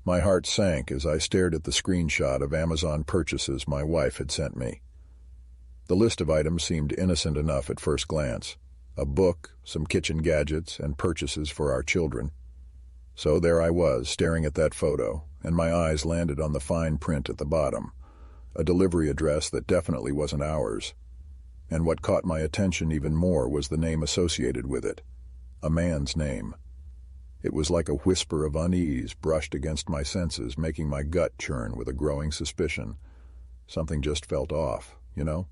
My heart sank as I stared at the screenshot of Amazon purchases my wife had sent me. The list of items seemed innocent enough at first glance. A book, some kitchen gadgets, and purchases for our children. So there I was, staring at that photo, and my eyes landed on the fine print at the bottom. A delivery address that definitely wasn't ours. And what caught my attention even more was the name associated with it. A man's name. It was like a whisper of unease brushed against my senses, making my gut churn with a growing suspicion. Something just felt off, you know?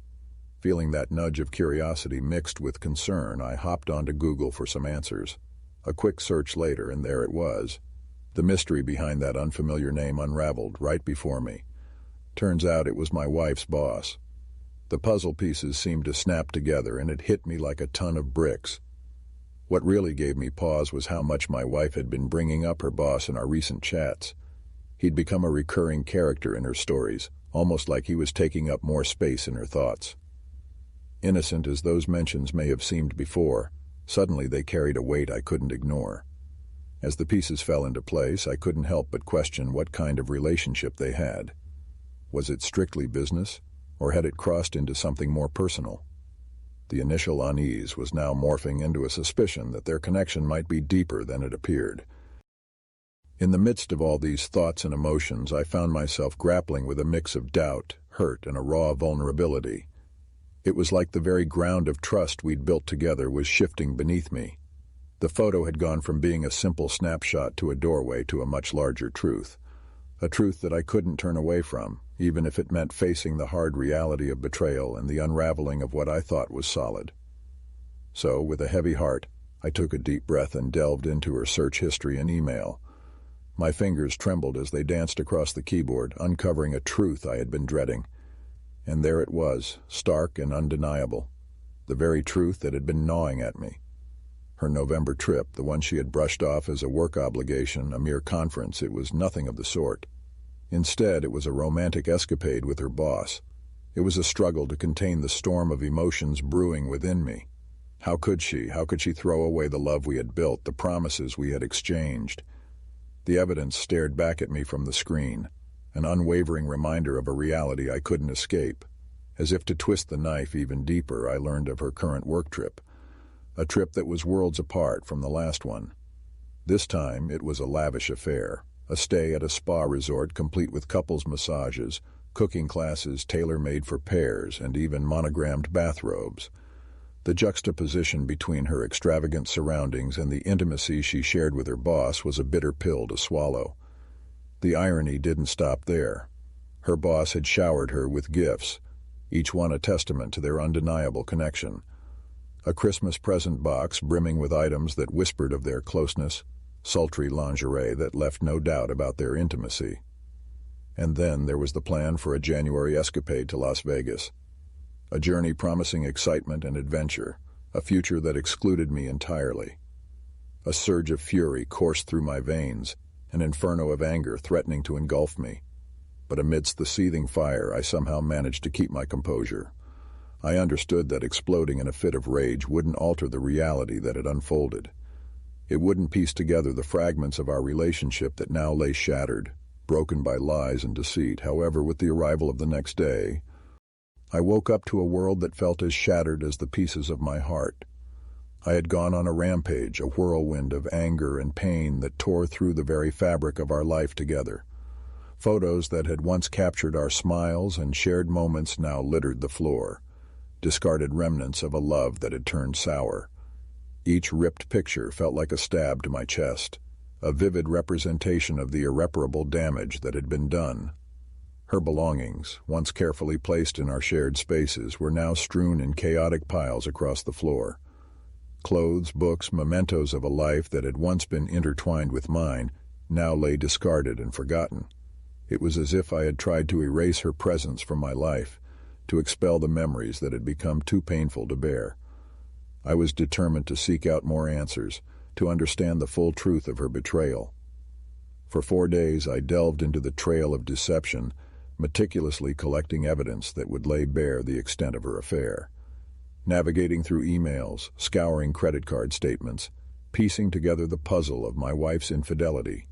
Feeling that nudge of curiosity mixed with concern, I hopped onto Google for some answers. A quick search later, and there it was. The mystery behind that unfamiliar name unraveled right before me. Turns out it was my wife's boss. The puzzle pieces seemed to snap together, and it hit me like a ton of bricks. What really gave me pause was how much my wife had been bringing up her boss in our recent chats. He'd become a recurring character in her stories, almost like he was taking up more space in her thoughts. Innocent as those mentions may have seemed before, suddenly they carried a weight I couldn't ignore. As the pieces fell into place, I couldn't help but question what kind of relationship they had. Was it strictly business, or had it crossed into something more personal? The initial unease was now morphing into a suspicion that their connection might be deeper than it appeared. In the midst of all these thoughts and emotions, I found myself grappling with a mix of doubt, hurt, and a raw vulnerability. It was like the very ground of trust we'd built together was shifting beneath me. The photo had gone from being a simple snapshot to a doorway to a much larger truth. A truth that I couldn't turn away from, even if it meant facing the hard reality of betrayal and the unraveling of what I thought was solid. So, with a heavy heart, I took a deep breath and delved into her search history and email. My fingers trembled as they danced across the keyboard, uncovering a truth I had been dreading. And there it was, stark and undeniable. The very truth that had been gnawing at me. Her November trip, the one she had brushed off as a work obligation, a mere conference, it was nothing of the sort. Instead, it was a romantic escapade with her boss. It was a struggle to contain the storm of emotions brewing within me. How could she throw away the love we had built, the promises we had exchanged? The evidence stared back at me from the screen, an unwavering reminder of a reality I couldn't escape. As if to twist the knife even deeper, I learned of her current work trip. A trip that was worlds apart from the last one. This time, it was a lavish affair. A stay at a spa resort complete with couples massages, cooking classes tailor-made for pairs, and even monogrammed bathrobes. The juxtaposition between her extravagant surroundings and the intimacy she shared with her boss was a bitter pill to swallow. The irony didn't stop there. Her boss had showered her with gifts, each one a testament to their undeniable connection. A Christmas present box brimming with items that whispered of their closeness, sultry lingerie that left no doubt about their intimacy. And then there was the plan for a January escapade to Las Vegas. A journey promising excitement and adventure, a future that excluded me entirely. A surge of fury coursed through my veins, an inferno of anger threatening to engulf me. But amidst the seething fire, I somehow managed to keep my composure. I understood that exploding in a fit of rage wouldn't alter the reality that had unfolded. It wouldn't piece together the fragments of our relationship that now lay shattered, broken by lies and deceit. However, with the arrival of the next day, I woke up to a world that felt as shattered as the pieces of my heart. I had gone on a rampage, a whirlwind of anger and pain that tore through the very fabric of our life together. Photos that had once captured our smiles and shared moments now littered the floor. Discarded remnants of a love that had turned sour. Each ripped picture felt like a stab to my chest, a vivid representation of the irreparable damage that had been done. Her belongings, once carefully placed in our shared spaces, were now strewn in chaotic piles across the floor. Clothes, books, mementos of a life that had once been intertwined with mine, now lay discarded and forgotten. It was as if I had tried to erase her presence from my life, to expel the memories that had become too painful to bear. I was determined to seek out more answers, to understand the full truth of her betrayal. For 4 days I delved into the trail of deception, meticulously collecting evidence that would lay bare the extent of her affair. Navigating through emails, scouring credit card statements, piecing together the puzzle of my wife's infidelity.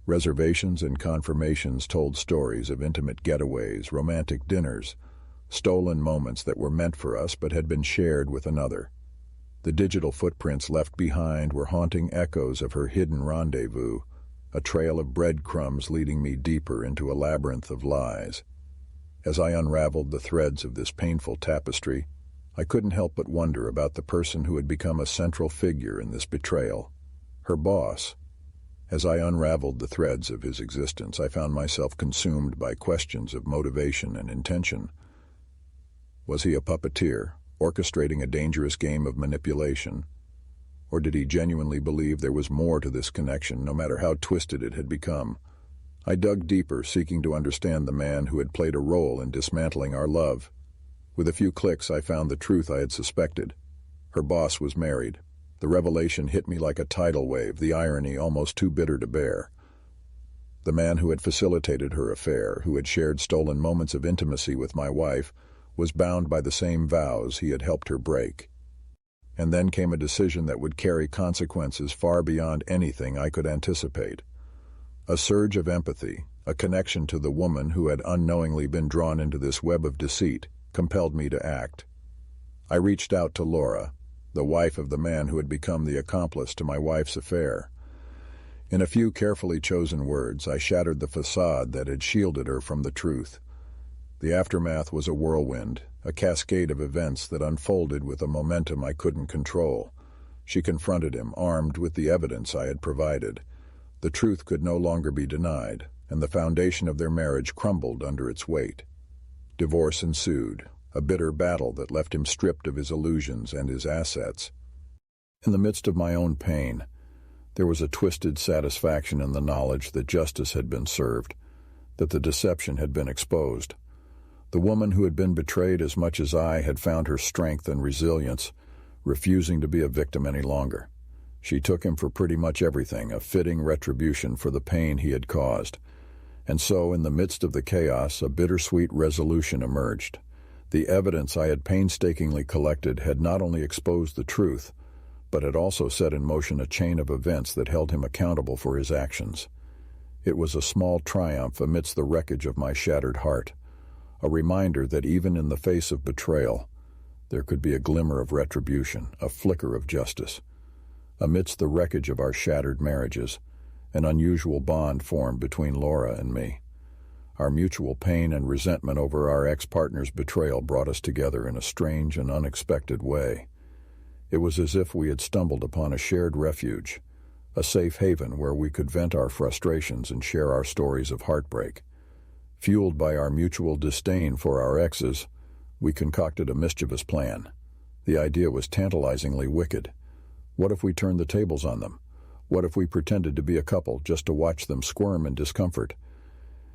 Reservations and confirmations told stories of intimate getaways, romantic dinners, stolen moments that were meant for us but had been shared with another. The digital footprints left behind were haunting echoes of her hidden rendezvous, a trail of breadcrumbs leading me deeper into a labyrinth of lies. As I unraveled the threads of this painful tapestry, I couldn't help but wonder about the person who had become a central figure in this betrayal, her boss. As I unraveled the threads of his existence, I found myself consumed by questions of motivation and intention. Was he a puppeteer, orchestrating a dangerous game of manipulation? Or did he genuinely believe there was more to this connection, no matter how twisted it had become? I dug deeper, seeking to understand the man who had played a role in dismantling our love. With a few clicks, I found the truth I had suspected. Her boss was married. The revelation hit me like a tidal wave, the irony almost too bitter to bear. The man who had facilitated her affair, who had shared stolen moments of intimacy with my wife, was bound by the same vows he had helped her break. And then came a decision that would carry consequences far beyond anything I could anticipate. A surge of empathy, a connection to the woman who had unknowingly been drawn into this web of deceit, compelled me to act. I reached out to Laura, the wife of the man who had become the accomplice to my wife's affair. In a few carefully chosen words, I shattered the facade that had shielded her from the truth. The aftermath was a whirlwind, a cascade of events that unfolded with a momentum I couldn't control. She confronted him, armed with the evidence I had provided. The truth could no longer be denied, and the foundation of their marriage crumbled under its weight. Divorce ensued, a bitter battle that left him stripped of his illusions and his assets. In the midst of my own pain, there was a twisted satisfaction in the knowledge that justice had been served, that the deception had been exposed. The woman who had been betrayed as much as I had found her strength and resilience, refusing to be a victim any longer. She took him for pretty much everything, a fitting retribution for the pain he had caused. And so, in the midst of the chaos, a bittersweet resolution emerged. The evidence I had painstakingly collected had not only exposed the truth, but had also set in motion a chain of events that held him accountable for his actions. It was a small triumph amidst the wreckage of my shattered heart, a reminder that even in the face of betrayal, there could be a glimmer of retribution, a flicker of justice. Amidst the wreckage of our shattered marriages, an unusual bond formed between Laura and me. Our mutual pain and resentment over our ex-partner's betrayal brought us together in a strange and unexpected way. It was as if we had stumbled upon a shared refuge, a safe haven where we could vent our frustrations and share our stories of heartbreak. Fueled by our mutual disdain for our exes, we concocted a mischievous plan. The idea was tantalizingly wicked. What if we turned the tables on them? What if we pretended to be a couple just to watch them squirm in discomfort?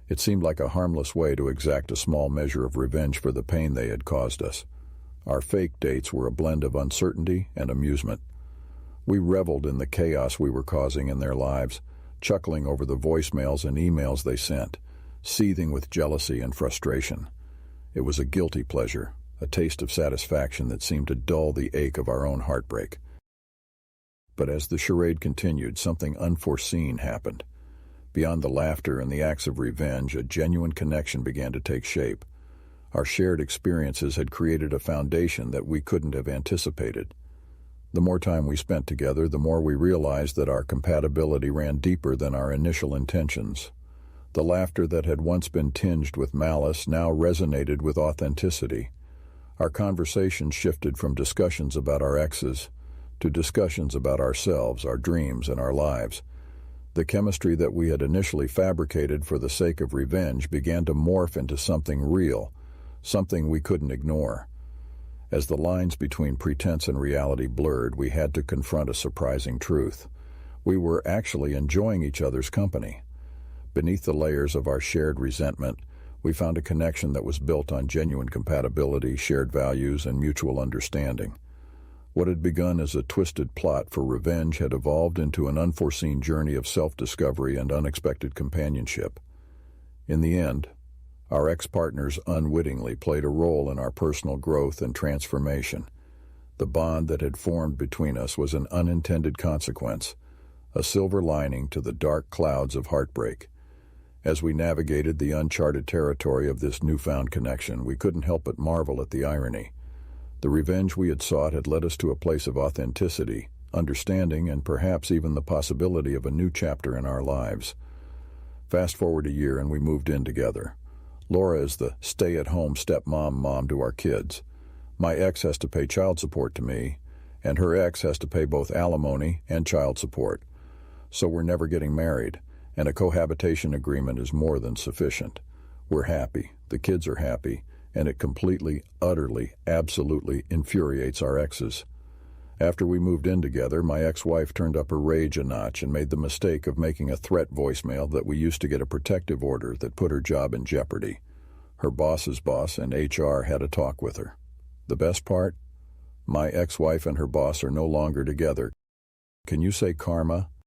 It seemed like a harmless way to exact a small measure of revenge for the pain they had caused us. Our fake dates were a blend of uncertainty and amusement. We reveled in the chaos we were causing in their lives, chuckling over the voicemails and emails they sent, seething with jealousy and frustration. It was a guilty pleasure, a taste of satisfaction that seemed to dull the ache of our own heartbreak. But as the charade continued, something unforeseen happened. Beyond the laughter and the acts of revenge, a genuine connection began to take shape. Our shared experiences had created a foundation that we couldn't have anticipated. The more time we spent together, the more we realized that our compatibility ran deeper than our initial intentions. The laughter that had once been tinged with malice now resonated with authenticity. Our conversations shifted from discussions about our exes to discussions about ourselves, our dreams, and our lives. The chemistry that we had initially fabricated for the sake of revenge began to morph into something real, something we couldn't ignore. As the lines between pretense and reality blurred, we had to confront a surprising truth. We were actually enjoying each other's company. Beneath the layers of our shared resentment, we found a connection that was built on genuine compatibility, shared values, and mutual understanding. What had begun as a twisted plot for revenge had evolved into an unforeseen journey of self-discovery and unexpected companionship. In the end, our ex-partners unwittingly played a role in our personal growth and transformation. The bond that had formed between us was an unintended consequence, a silver lining to the dark clouds of heartbreak. As we navigated the uncharted territory of this newfound connection, we couldn't help but marvel at the irony. The revenge we had sought had led us to a place of authenticity, understanding, and perhaps even the possibility of a new chapter in our lives. Fast forward a year and we moved in together. Laura is the stay-at-home stepmom mom to our kids. My ex has to pay child support to me, and her ex has to pay both alimony and child support. So we're never getting married, and a cohabitation agreement is more than sufficient. We're happy, the kids are happy, and it completely, utterly, absolutely infuriates our exes. After we moved in together, my ex-wife turned up her rage a notch and made the mistake of making a threat voicemail that we used to get a protective order that put her job in jeopardy. Her boss's boss and HR had a talk with her. The best part? My ex-wife and her boss are no longer together. Can you say karma?